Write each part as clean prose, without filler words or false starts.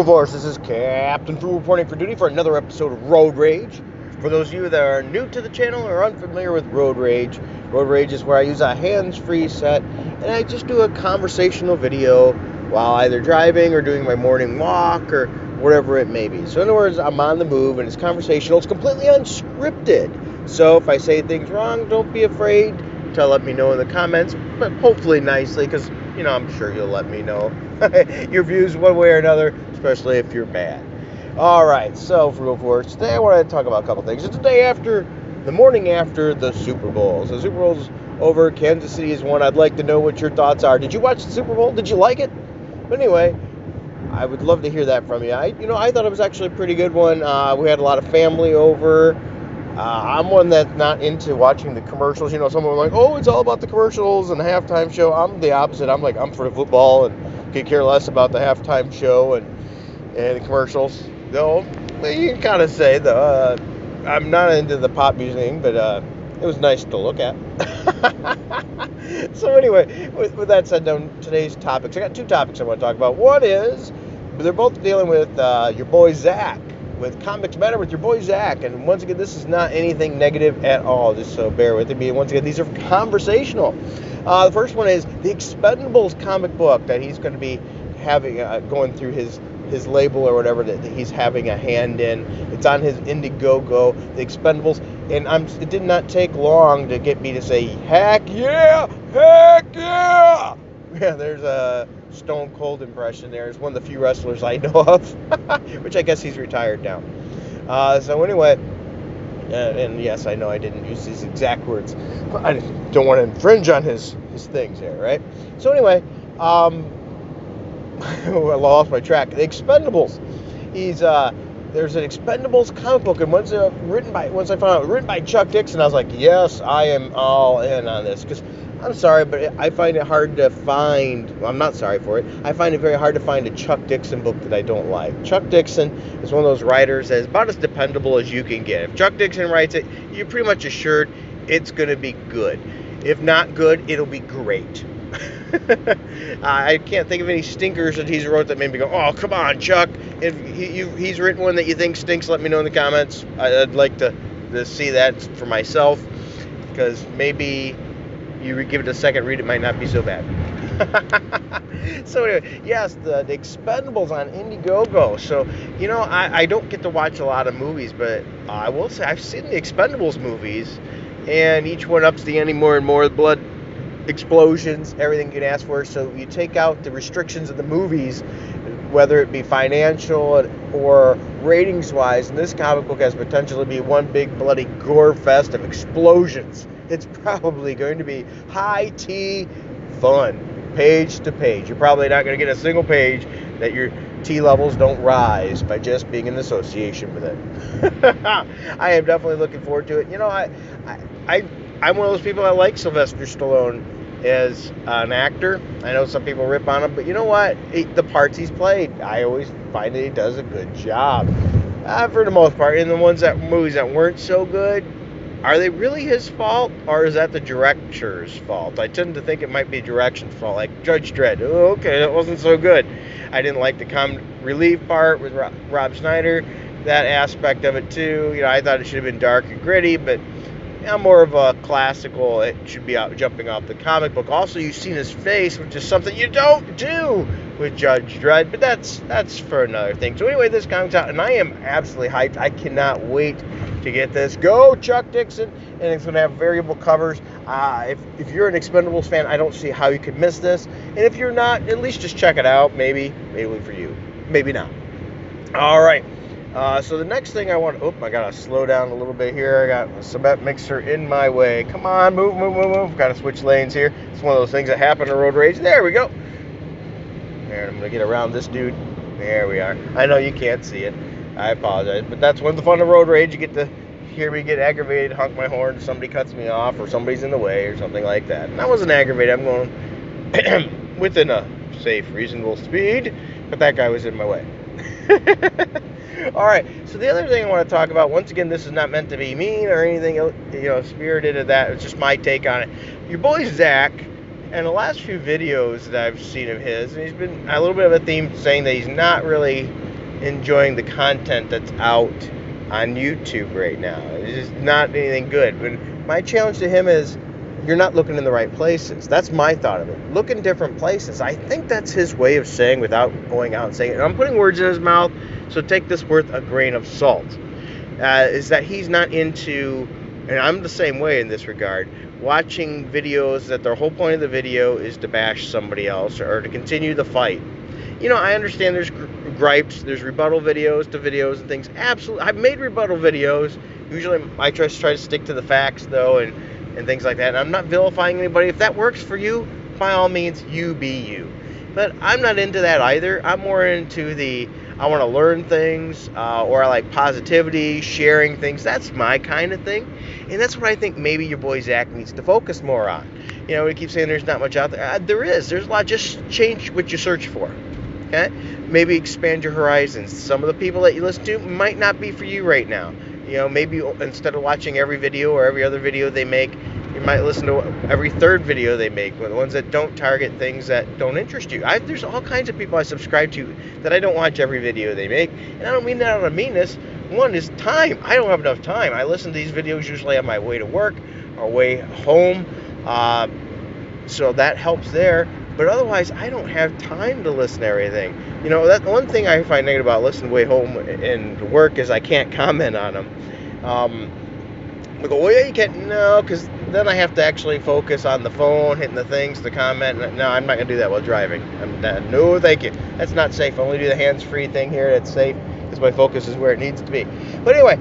Force, this is Captain Frugal reporting for duty for another episode of Road Rage. For those of you that are new to the channel or unfamiliar with Road Rage is where I use a hands-free set and I just do a conversational video while either driving or doing my morning walk or whatever it may be. So in other words, I'm on the move and it's conversational. It's completely unscripted. So if I say things wrong, don't be afraid to let me know in the comments, but hopefully nicely, because I'm sure you'll let me know your views one way or another, especially if you're mad. Alright, so Frugal Force, today I want to talk about a couple things. It's the morning after the Super Bowl. So the Super Bowl's over, Kansas City has won. I'd like to know what your thoughts are. Did you watch the Super Bowl? Did you like it? But anyway, I would love to hear that from you. I thought it was actually a pretty good one. We had a lot of family over. I'm one that's not into watching the commercials. Someone like, oh, it's all about the commercials and the halftime show. I'm the opposite. I'm for the football and could care less about the halftime show and the commercials. Though, you can kind of say, though, I'm not into the pop music thing, but it was nice to look at. So anyway, with that said, today's topics, I got two topics I want to talk about. One is, they're both dealing with your boy Zach. With Comics Matter with your boy Zach. And once again, this is not anything negative at all, just so bear with me. And once again, these are conversational. The first one is the Expendables comic book that he's going to be having, going through his label or whatever that he's having a hand in. It's on his Indiegogo, the Expendables. And it did not take long to get me to say, heck yeah, heck yeah. Yeah, there's a Stone Cold impression there. It's one of the few wrestlers I know of, which I guess he's retired now. So anyway, and yes, I know I didn't use these exact words. I don't want to infringe on his things here, right? So anyway, I lost my track. The Expendables. There's an Expendables comic book, and once I found out written by Chuck Dixon, I was like, yes, I am all in on this, because I'm sorry, but I find it hard to find. Well, I'm not sorry for it. I find it very hard to find a Chuck Dixon book that I don't like. Chuck Dixon is one of those writers that is about as dependable as you can get. If Chuck Dixon writes it, you're pretty much assured it's going to be good. If not good, it'll be great. I can't think of any stinkers that he's wrote that made me go, oh, come on, Chuck. If he's written one that you think stinks, let me know in the comments. I'd like to see that for myself, because maybe you give it a second read, it might not be so bad. So anyway, yes, the Expendables on Indiegogo. So, I don't get to watch a lot of movies, but I will say I've seen the Expendables movies, and each one ups the ante more and more. Blood, explosions, everything you can ask for. So you take out the restrictions of the movies, whether it be financial or ratings-wise, and this comic book has potential to be one big bloody gore fest of explosions. It's probably going to be high tea fun, page to page. You're probably not going to get a single page that your tea levels don't rise by just being in association with it. I am definitely looking forward to it. I'm one of those people that like Sylvester Stallone as an actor. I know some people rip on him, but you know what? The parts he's played, I always find that he does a good job. For the most part. In the movies that weren't so good, are they really his fault, or is that the director's fault? I tend to think it might be direction's fault, like Judge Dredd. Oh, okay, that wasn't so good. I didn't like the comic relief part with Rob Schneider, that aspect of it too. I thought it should have been dark and gritty, but I'm more of a classical. It should be jumping off the comic book. Also, you've seen his face, which is something you don't do with Judge Dredd, but that's for another thing. So anyway, this comic's out, and I am absolutely hyped. I cannot wait to get this. Go Chuck Dixon, and it's going to have variable covers. If you're an Expendables fan, I don't see how you could miss this. And if you're not, at least just check it out. Maybe for you, maybe not. All right. So the next thing I gotta slow down a little bit here. I got a cement mixer in my way. Come on, move. Gotta switch lanes here. It's one of those things that happen in road rage. There we go. There, I'm gonna get around this dude. There we are. I know you can't see it. I apologize, but that's one of the fun of road rage. You get to hear me get aggravated, honk my horn, somebody cuts me off, or somebody's in the way, or something like that. And I wasn't aggravated. I'm going within a safe, reasonable speed, but that guy was in my way. Alright, so the other thing I want to talk about, once again, this is not meant to be mean or anything, spirited of that. It's just my take on it. Your boy Zach, and the last few videos that I've seen of his, and he's been a little bit of a theme saying that he's not really enjoying the content that's out on YouTube right now. It's just not anything good. But my challenge to him is, you're not looking in the right places. That's my thought of it. Look in different places. I think that's his way of saying, without going out and saying it. And I'm putting words in his mouth, so take this with a grain of salt. Is that he's not into, and I'm the same way in this regard, watching videos that their whole point of the video is to bash somebody else or to continue the fight. I understand there's gripes, there's rebuttal videos to videos and things. Absolutely. I've made rebuttal videos. Usually I try to stick to the facts, though, and things like that. And I'm not vilifying anybody. If that works for you, by all means, you be you. But I'm not into that either. I'm more into I want to learn things, or I like positivity, sharing things. That's my kind of thing. And that's what I think maybe your boy Zach needs to focus more on. We keep saying there's not much out there. There is. There's a lot. Just change what you search for. Okay? Maybe expand your horizons. Some of the people that you listen to might not be for you right now. Maybe instead of watching every video or every other video they make, you might listen to every third video they make, the ones that don't target things that don't interest you. There's all kinds of people I subscribe to that I don't watch every video they make, and I don't mean that out of meanness. One is time. I don't have enough time. I listen to these videos usually on my way to work or way home, so that helps there. But otherwise, I don't have time to listen to everything. That one thing I find negative about listening way home and to work is I can't comment on them. I go, well, yeah, you can't. No, because then I have to actually focus on the phone, hitting the things, the comment. No, I'm not going to do that while driving. No, thank you. That's not safe. I only do the hands-free thing here. That's safe because my focus is where it needs to be. But anyway,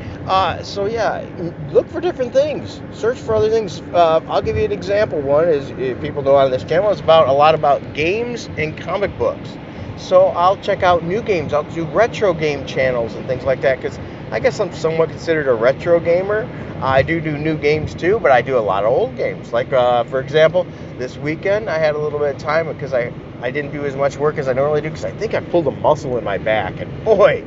so yeah, look for different things. Search for other things. I'll give you an example. One is, if people know on this channel, it's a lot about games and comic books. So I'll check out new games. I'll do retro game channels and things like that, because I guess I'm somewhat considered a retro gamer. I do new games too, but I do a lot of old games. Like, for example, this weekend I had a little bit of time because I didn't do as much work as I normally do, because I think I pulled a muscle in my back. And boy,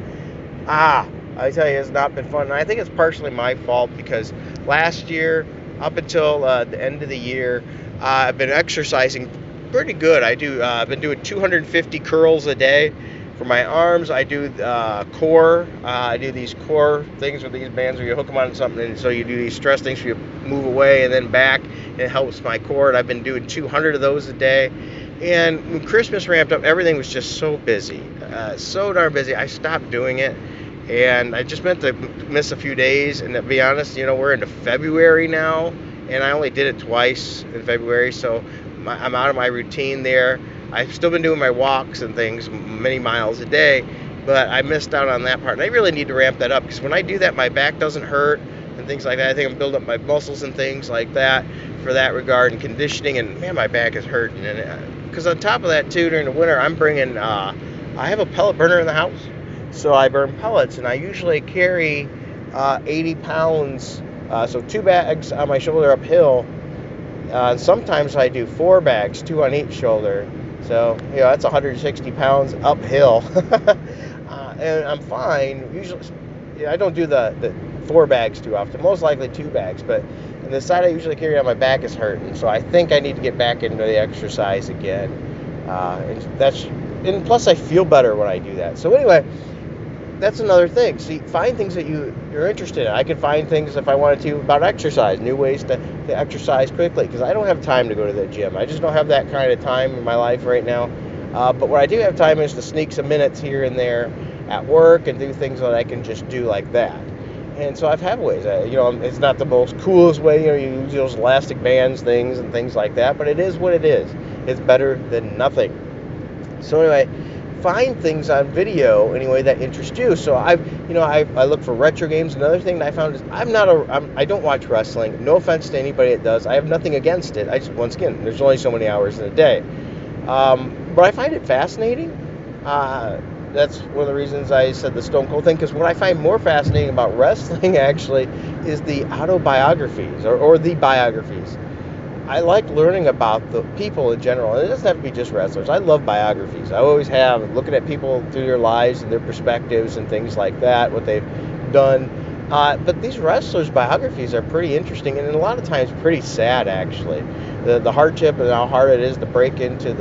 I tell you, it's not been fun. And I think it's partially my fault, because last year, up until the end of the year, I've been exercising pretty good. I've been doing 250 curls a day. For my arms, I do core. I do these core things with these bands where you hook them on something, and so you do these stress things where you move away and then back, and it helps my core. And I've been doing 200 of those a day. And when Christmas ramped up, everything was just so busy, so darn busy. I stopped doing it, and I just meant to miss a few days. And to be honest, we're into February now, and I only did it twice in February, so I'm out of my routine there. I've still been doing my walks and things, many miles a day, but I missed out on that part. And I really need to ramp that up, because when I do that, my back doesn't hurt and things like that. I think I'm building up my muscles and things like that for that regard, and conditioning. And man, my back is hurting. And because on top of that too, during the winter, I'm bringing, I have a pellet burner in the house, so I burn pellets, and I usually carry 80 pounds, so 2 bags on my shoulder uphill. Sometimes I do 4 bags, 2 on each shoulder. So, that's 160 pounds uphill. And I'm fine. Usually, I don't do the 4 bags too often. Most likely 2 bags. But the side I usually carry on my back is hurting. So I think I need to get back into the exercise again. And plus I feel better when I do that. So anyway, that's another thing. See, find things that you're interested in. I could find things, if I wanted to, about exercise, new ways to exercise quickly, because I don't have time to go to the gym. I just don't have that kind of time in my life right now. But what I do have time is to sneak some minutes here and there at work and do things that I can just do like that. And so I've had ways. It's not the most coolest way. You use those elastic bands things and things like that, but it is what it is. It's better than nothing. So anyway, find things on video anyway that interest you. So I look for retro games. Another thing that I found is I don't watch wrestling. No offense to anybody that does. I have nothing against it. Once again, there's only so many hours in a day. But I find it fascinating. That's one of the reasons I said the Stone Cold thing, because what I find more fascinating about wrestling actually is the autobiographies or the biographies. I like learning about the people in general. And it doesn't have to be just wrestlers. I love biographies. I always have, looking at people through their lives and their perspectives and things like that, what they've done. But these wrestlers' biographies are pretty interesting, and a lot of times pretty sad, actually. The hardship and how hard it is to break into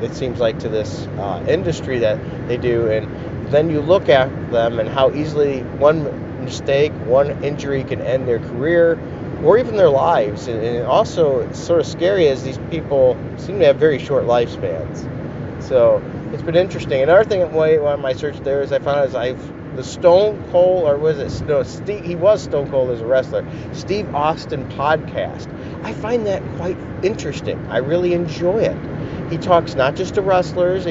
it seems like, to this industry that they do, and then you look at them and how easily one mistake, one injury can end their career or even their lives. And also, it's sort of scary as these people seem to have very short lifespans. So it's been interesting. Another thing on my search there is I found the Stone Cold, or was it? No, Steve. He was Stone Cold as a wrestler. Steve Austin podcast. I find that quite interesting. I really enjoy it. He talks not just to wrestlers,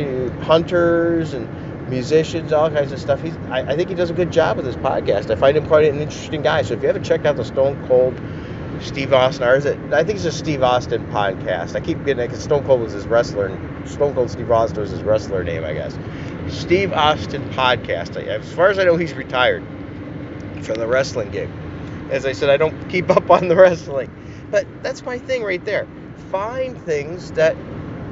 hunters, and musicians, all kinds of stuff. I think he does a good job with his podcast. I find him quite an interesting guy. So if you haven't checked out the Stone Cold Steve Austin, or is it? I think it's a Steve Austin podcast. I keep getting it because Stone Cold was his wrestler, and Stone Cold Steve Austin was his wrestler name, I guess. Steve Austin podcast. As far as I know, he's retired from the wrestling gig. As I said, I don't keep up on the wrestling, but that's my thing right there. Find things that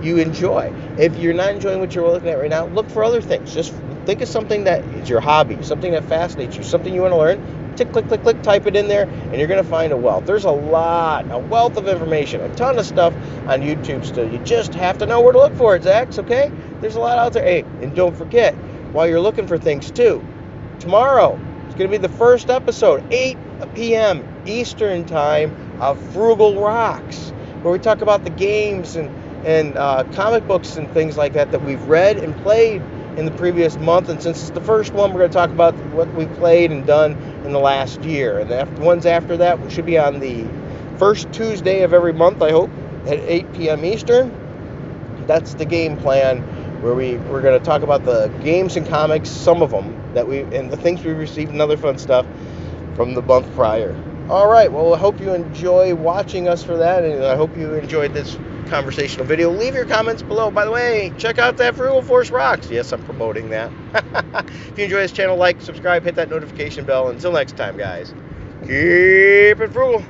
you enjoy. If you're not enjoying what you're looking at right now, look for other things. Just think of something that is your hobby, something that fascinates you, something you want to learn. Tick, click, click, click, type it in there, and you're going to find a wealth. There's a wealth of information, a ton of stuff on YouTube still. You just have to know where to look for it, Zach's, okay? There's a lot out there. Hey, and don't forget, while you're looking for things too, tomorrow is going to be the first episode, 8 p.m. Eastern Time of Frugal Rocks, where we talk about the games and comic books and things like that we've read and played in the previous month. And since it's the first one, we're going to talk about what we played and done in the last year. And the ones after that should be on the first Tuesday of every month, I hope, at 8 p.m. Eastern. That's the game plan, where we're going to talk about the games and comics, some of them, and the things we received and other fun stuff from the month prior. All right, well, I hope you enjoy watching us for that, and I hope you enjoyed this conversational video. Leave your comments below. By the way, check out that Frugal Force Rocks. Yes, I'm promoting that. If you enjoy this channel, like, subscribe, hit that notification bell. Until next time, guys, keep it frugal.